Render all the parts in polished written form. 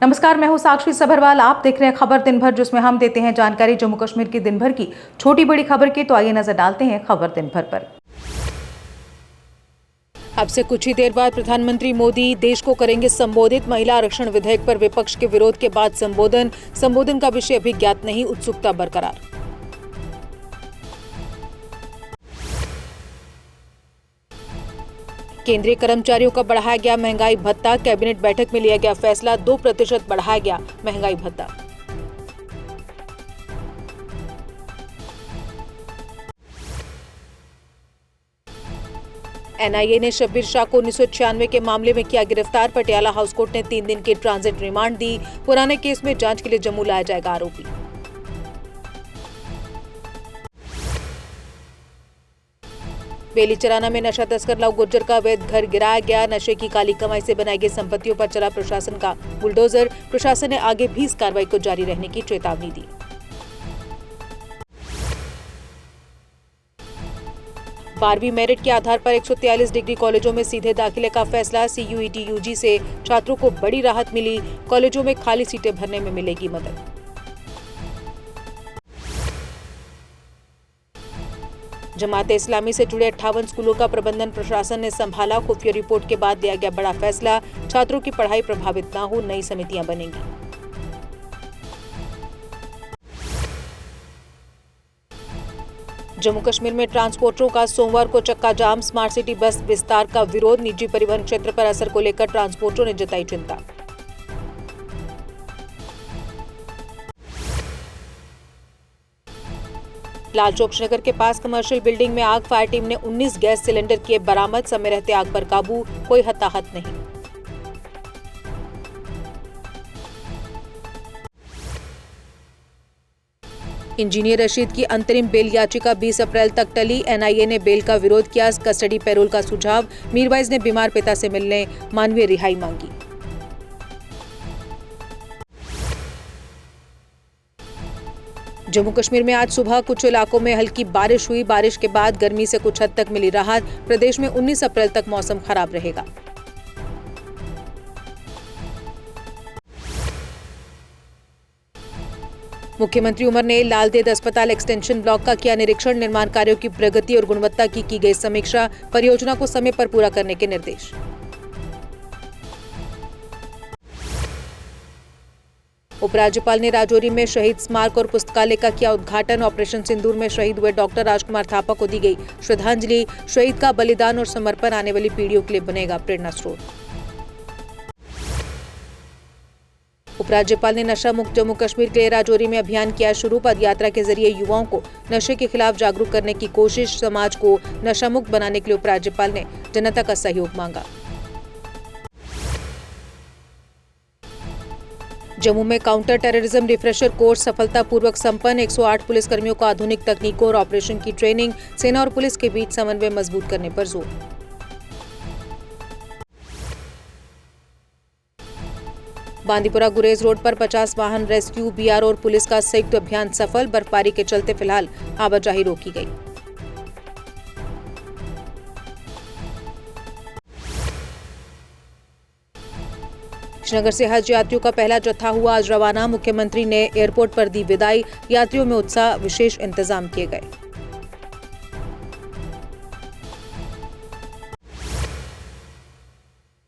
नमस्कार, मैं हूं साक्षी सभरवाल। आप देख रहे हैं खबर दिन भर, जिसमें हम देते हैं जानकारी जम्मू कश्मीर की दिन भर की छोटी बड़ी खबर की। तो आइए नजर डालते हैं खबर दिन भर पर। अब से कुछ ही देर बाद प्रधानमंत्री मोदी देश को करेंगे संबोधित। महिला आरक्षण विधेयक पर विपक्ष के विरोध के बाद संबोधन का विषय अभी ज्ञात नहीं, उत्सुकता बरकरार। केंद्रीय कर्मचारियों का बढ़ाया गया महंगाई भत्ता। कैबिनेट बैठक में लिया गया फैसला, 2% बढ़ाया गया महंगाई भत्ता। एनआईए ने शब्बीर शाह को 1996 के मामले में किया गिरफ्तार। पटियाला हाउस कोर्ट ने 3 दिन की ट्रांजिट रिमांड दी। पुराने केस में जांच के लिए जम्मू लाया जाएगा आरोपी। बेली चराना में नशा तस्कर लव गुर्जर का अवैध घर गिराया गया। नशे की काली कमाई से बनाई गई संपत्तियों पर चला प्रशासन का बुलडोजर। प्रशासन ने आगे भी इस कार्रवाई को जारी रहने की चेतावनी दी। बारहवीं मेरिट के आधार पर 143 डिग्री कॉलेजों में सीधे दाखिले का फैसला। सीयूईटी यूजी से छात्रों को बड़ी राहत मिली। कॉलेजों में खाली सीटें भरने में मिलेगी मदद। जमाते इस्लामी से जुड़े 58 स्कूलों का प्रबंधन प्रशासन ने संभाला। खुफिया रिपोर्ट के बाद लिया गया बड़ा फैसला। छात्रों की पढ़ाई प्रभावित न हो, नई समितियां बनेंगी। जम्मू कश्मीर में ट्रांसपोर्टरों का सोमवार को चक्का जाम। स्मार्ट सिटी बस विस्तार का विरोध। निजी परिवहन क्षेत्र पर असर को लेकर ट्रांसपोर्टरों ने जताई चिंता। लाल चौक नगर के पास कमर्शियल बिल्डिंग में आग। फायर टीम ने 19 गैस सिलेंडर किए बरामद। समय रहते आग पर काबू, कोई हताहत नहीं। इंजीनियर रशीद की अंतरिम बेल याचिका 20 अप्रैल तक टली। एनआईए ने बेल का विरोध किया। कस्टडी पैरोल का सुझाव। मीरवाइज ने बीमार पिता से मिलने मानवीय रिहाई मांगी। जम्मू कश्मीर में आज सुबह कुछ इलाकों में हल्की बारिश हुई। बारिश के बाद गर्मी से कुछ हद तक मिली राहत। प्रदेश में 19 अप्रैल तक मौसम खराब रहेगा। मुख्यमंत्री उमर ने लालदेद अस्पताल एक्सटेंशन ब्लॉक का किया निरीक्षण। निर्माण कार्यों की प्रगति और गुणवत्ता की गई समीक्षा। परियोजना को समय पर पूरा करने के निर्देश। उपराज्यपाल ने राजौरी में शहीद स्मारक और पुस्तकालय का किया उद्घाटन। ऑपरेशन सिंदूर में शहीद हुए डॉक्टर राजकुमार थापा को दी गई श्रद्धांजलि। शहीद का बलिदान और समर्पण आने वाली पीढ़ियों के लिए बनेगा प्रेरणा स्रोत। उपराज्यपाल ने नशा मुक्त जम्मू कश्मीर के लिए राजौरी में अभियान किया शुरू। पदयात्रा के जरिए युवाओं को नशे के खिलाफ जागरूक करने की कोशिश। समाज को नशा मुक्त बनाने के लिए उपराज्यपाल ने जनता का सहयोग मांगा। जम्मू में काउंटर टेररिज्म रिफ्रेशर कोर्स सफलतापूर्वक संपन्न। 108 पुलिसकर्मियों को आधुनिक तकनीकों और ऑपरेशन की ट्रेनिंग। सेना और पुलिस के बीच समन्वय मजबूत करने पर जोर। बांदीपुरा गुरेज रोड पर 50 वाहन रेस्क्यू। बीआरओ और पुलिस का संयुक्त अभियान सफल। बर्फबारी के चलते फिलहाल आवाजाही रोकी गई। श्रीनगर से हज यात्रियों का पहला जत्था हुआ आज रवाना। मुख्यमंत्री ने एयरपोर्ट पर दी विदाई। यात्रियों में उत्साह, विशेष इंतजाम किए गए।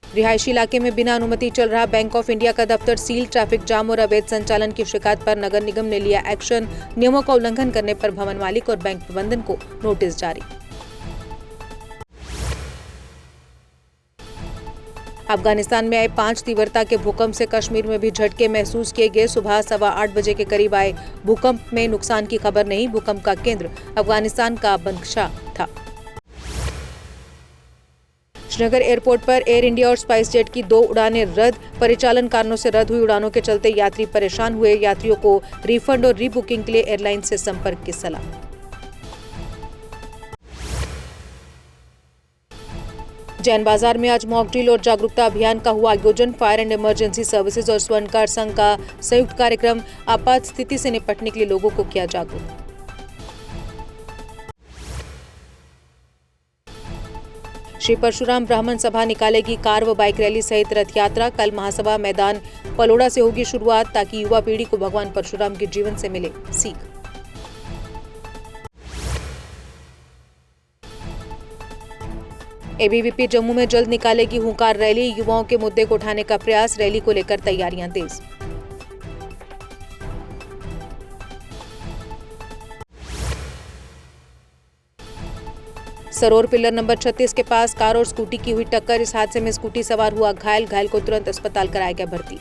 रिहायशी इलाके में बिना अनुमति चल रहा बैंक ऑफ इंडिया का दफ्तर सील। ट्रैफिक जाम और अवैध संचालन की शिकायत पर नगर निगम ने लिया एक्शन। नियमों का उल्लंघन करने पर भवन मालिक और बैंक प्रबंधन को नोटिस जारी। अफगानिस्तान में आए 5 तीव्रता के भूकंप से कश्मीर में भी झटके महसूस किए गए। सुबह 8:15 बजे के करीब आए भूकंप में नुकसान की खबर नहीं। भूकंप का केंद्र अफगानिस्तान का बंदशाह था। श्रीनगर एयरपोर्ट पर एयर इंडिया और स्पाइस जेट की 2 उड़ानें रद्द। परिचालन कारणों से रद्द हुई उड़ानों के चलते यात्री परेशान हुए। यात्रियों को रिफंड और रीबुकिंग के लिए एयरलाइन से संपर्क की सलाह। जैन बाजार में आज मॉक ड्रिल और जागरूकता अभियान का हुआ आयोजन। फायर एंड इमरजेंसी सर्विसेज और स्वर्णकार संघ का संयुक्त कार्यक्रम। आपात स्थिति से निपटने के लिए लोगों को किया जागरूक। श्री परशुराम ब्राह्मण सभा निकालेगी कार व बाइक रैली सहित रथ यात्रा। कल महासभा मैदान पलोड़ा से होगी शुरुआत ताकि युवा पीढ़ी को भगवान परशुराम के जीवन से मिले सीख। एबीवीपी जम्मू में जल्द निकालेगी हुंकार रैली। युवाओं के मुद्दे को उठाने का प्रयास, रैली को लेकर तैयारियां तेज। सरोर पिलर नंबर 36 के पास कार और स्कूटी की हुई टक्कर। इस हादसे में स्कूटी सवार हुआ घायल को तुरंत अस्पताल कराया गया भर्ती।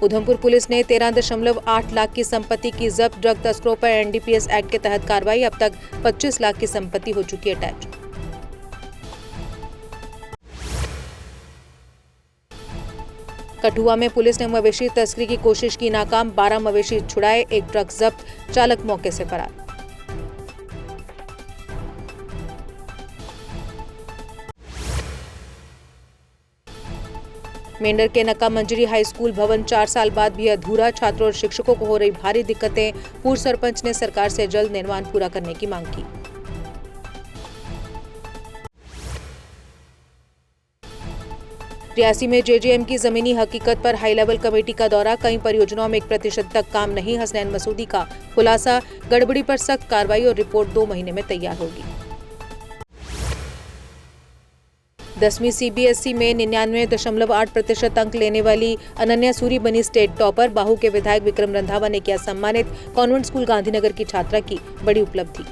उधमपुर पुलिस ने 13.8 लाख की संपत्ति की जब्त। ड्रग तस्करों पर एनडीपीएस एक्ट के तहत कार्रवाई। अब तक 25 लाख की संपत्ति हो चुकी है अटैच। कठुआ में पुलिस ने मवेशी तस्करी की कोशिश की नाकाम। 12 मवेशी छुड़ाए, एक ट्रक जब्त, चालक मौके से फरार। मेंढर के नक्का मंजरी हाई स्कूल भवन 4 साल बाद भी अधूरा। छात्रों और शिक्षकों को हो रही भारी दिक्कतें। पूर्व सरपंच ने सरकार से जल्द निर्माण पूरा करने की मांग की। रियासी में जेजेएम की जमीनी हकीकत पर हाई लेवल कमेटी का दौरा। कई परियोजनाओं में 1% तक काम नहीं। हसनैन मसूदी का खुलासा, गड़बड़ी पर सख्त कार्रवाई और रिपोर्ट 2 महीने में तैयार होगी। 10वीं सीबीएसई में 99.8% अंक लेने वाली अनन्या सूरी बनी स्टेट टॉपर। बाहू के विधायक विक्रम रंधावा ने किया सम्मानित। कॉन्वेंट स्कूल गांधीनगर की छात्रा की बड़ी उपलब्धि।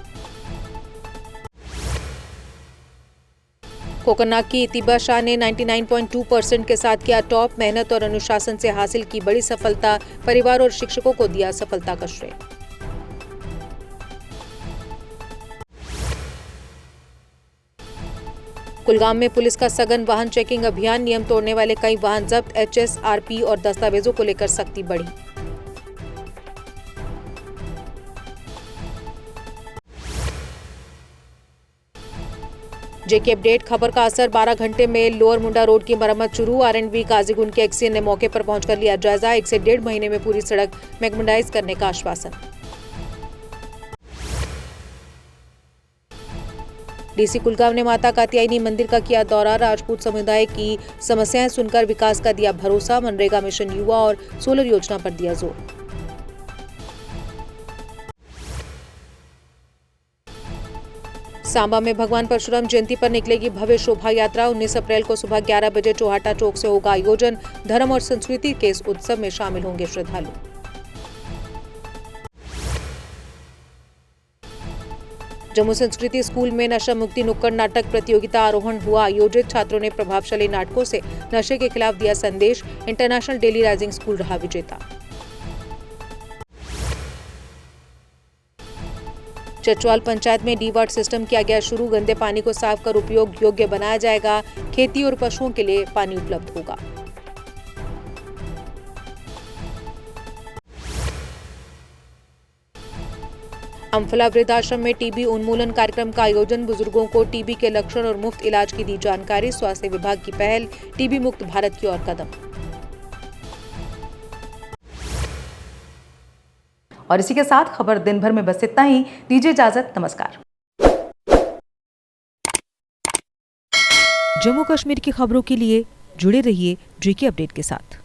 कोकरनाग की इतिबा शाह ने 99.2% के साथ किया टॉप। मेहनत और अनुशासन से हासिल की बड़ी सफलता। परिवार और शिक्षकों को दिया सफलता का श्रेय। कुलगाम में पुलिस का सघन वाहन चेकिंग अभियान। नियम तोड़ने वाले कई वाहन जब्त। एचएसआरपी और दस्तावेजों को लेकर सख्ती बढ़ी। जेके अपडेट खबर का असर। 12 घंटे में लोअर मुंडा रोड की मरम्मत शुरू। आरएंडबी काजीगुंड के एक्सीएन ने मौके पर पहुंचकर लिया जायजा। 1 से 1.5 महीने में पूरी सड़क मैग्नेटाइज करने का आश्वासन। डीसी कुलगांव ने माता कात्यायनी मंदिर का किया दौरा। राजपूत समुदाय की समस्याएं सुनकर विकास का दिया भरोसा। मनरेगा मिशन युवा और सोलर योजना पर दिया जोर। सांबा में भगवान परशुराम जयंती पर निकलेगी भव्य शोभा यात्रा। 19 अप्रैल को सुबह 11 बजे चौहाटा चौक से होगा आयोजन। धर्म और संस्कृति के इस उत्सव में शामिल होंगे श्रद्धालु। जम्मू संस्कृति स्कूल में नशा मुक्ति नुक्कड़ नाटक प्रतियोगिता आरोहण हुआ आयोजित। छात्रों ने प्रभावशाली नाटकों से नशे के खिलाफ दिया संदेश। इंटरनेशनल डेली राइजिंग स्कूल रहा विजेता। चचवाल पंचायत में डीवार्ड सिस्टम किया गया शुरू। गंदे पानी को साफ कर उपयोग योग्य बनाया जाएगा। खेती और पशुओं के लिए पानी उपलब्ध होगा। अम्फला वृद्धाश्रम में टीबी उन्मूलन कार्यक्रम का आयोजन। बुजुर्गों को टीबी के लक्षण और मुफ्त इलाज की दी जानकारी। स्वास्थ्य विभाग की पहल, टीबी मुक्त भारत की ओर कदम। और इसी के साथ खबर दिन भर में बस इतना ही। दीजिए इजाजत, नमस्कार। जम्मू कश्मीर की खबरों के लिए जुड़े रहिए जेके अपडेट के साथ।